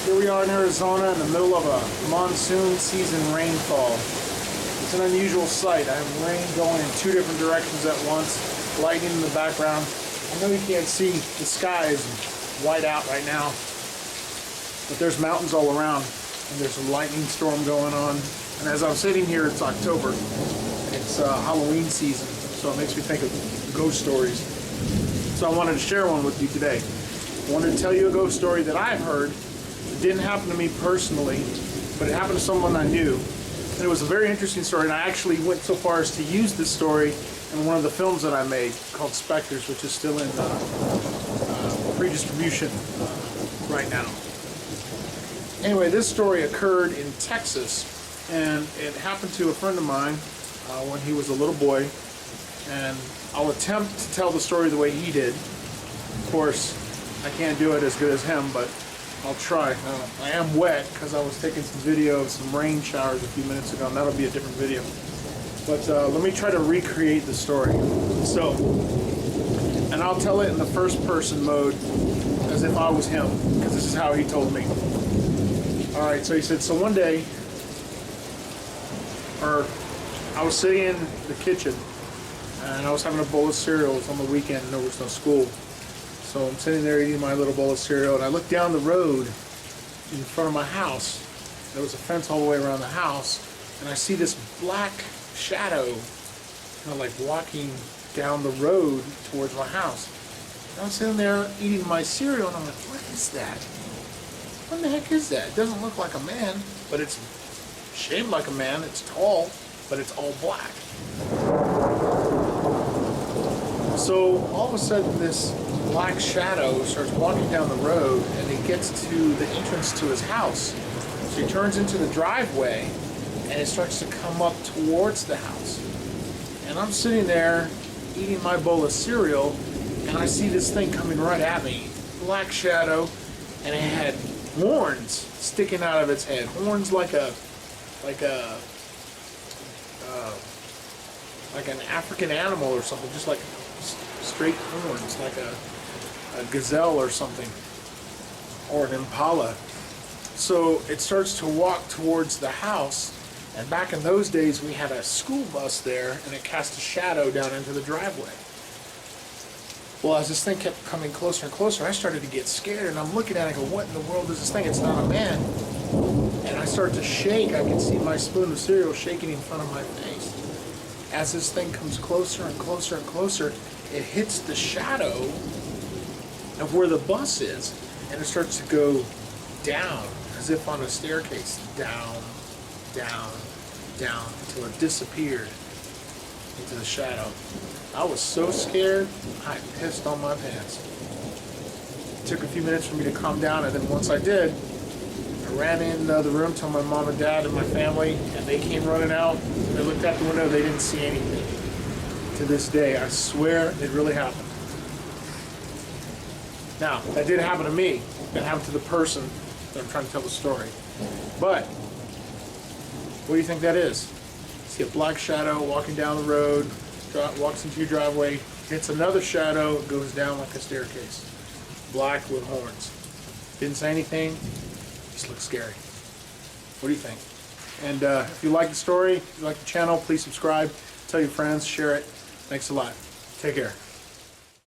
Here we are in Arizona in the middle of a monsoon season rainfall. It's an unusual sight. I have rain going in two different directions at once, lightning in the background. I know you can't see, the sky is white out right now, but there's mountains all around and there's a lightning storm going on. And as I'm sitting here, it's October. It's Halloween season, so it makes me think of ghost stories. So I wanted to share one with you today. I wanted to tell you a ghost story that I've heard. It didn't happen to me personally, but it happened to someone I knew. And it was a very interesting story, and I actually went so far as to use this story in one of the films that I made called Spectres, which is still in pre-distribution right now. Anyway, this story occurred in Texas, and it happened to a friend of mine when he was a little boy, and I'll attempt to tell the story the way he did. Of course, I can't do it as good as him, but I'll try. I am wet because I was taking some video of some rain showers a few minutes ago, and that'll be a different video. But let me try to recreate the story. So, and I'll tell it in the first person mode as if I was him, because this is how he told me. Alright, so he said, so one day, I was sitting in the kitchen, and I was having a bowl of cereal. It was on the weekend and there was no school. So I'm sitting there eating my little bowl of cereal, and I look down the road in front of my house. There was a fence all the way around the house, and I see this black shadow kind of like walking down the road towards my house. And I'm sitting there eating my cereal, and I'm like, what is that? What the heck is that? It doesn't look like a man, but it's shaped like a man. It's tall, but it's all black. So all of a sudden this black shadow starts walking down the road, and he gets to the entrance to his house. So he turns into the driveway, and it starts to come up towards the house. And I'm sitting there eating my bowl of cereal, and I see this thing coming right at me. Black shadow, and it had horns sticking out of its head. Horns like an African animal or something, just like straight horns, like a gazelle or something, or an impala. So it starts to walk towards the house, and back in those days we had a school bus there, and it cast a shadow down into the driveway. Well, as this thing kept coming closer and closer, I started to get scared, and I'm looking at it and go, what in the world is this thing? It's not a man. And I start to shake. I can see my spoon of cereal shaking in front of my face. As this thing comes closer and closer and closer, it hits the shadow of where the bus is, and it starts to go down, as if on a staircase, down, down, down, until it disappeared into the shadow. I was so scared, I pissed on my pants. It took a few minutes for me to calm down, and then once I did, I ran in the room, told my mom and dad and my family, and they came running out. They looked out the window, they didn't see anything. To this day, I swear it really happened. Now, that did happen to me. It happened to the person that I'm trying to tell the story. But, what do you think that is? See a black shadow walking down the road, walks into your driveway, hits another shadow, goes down like a staircase. Black with horns. Didn't say anything, just looked scary. What do you think? And if you like the story, if you like the channel, please subscribe, tell your friends, share it. Thanks a lot. Take care.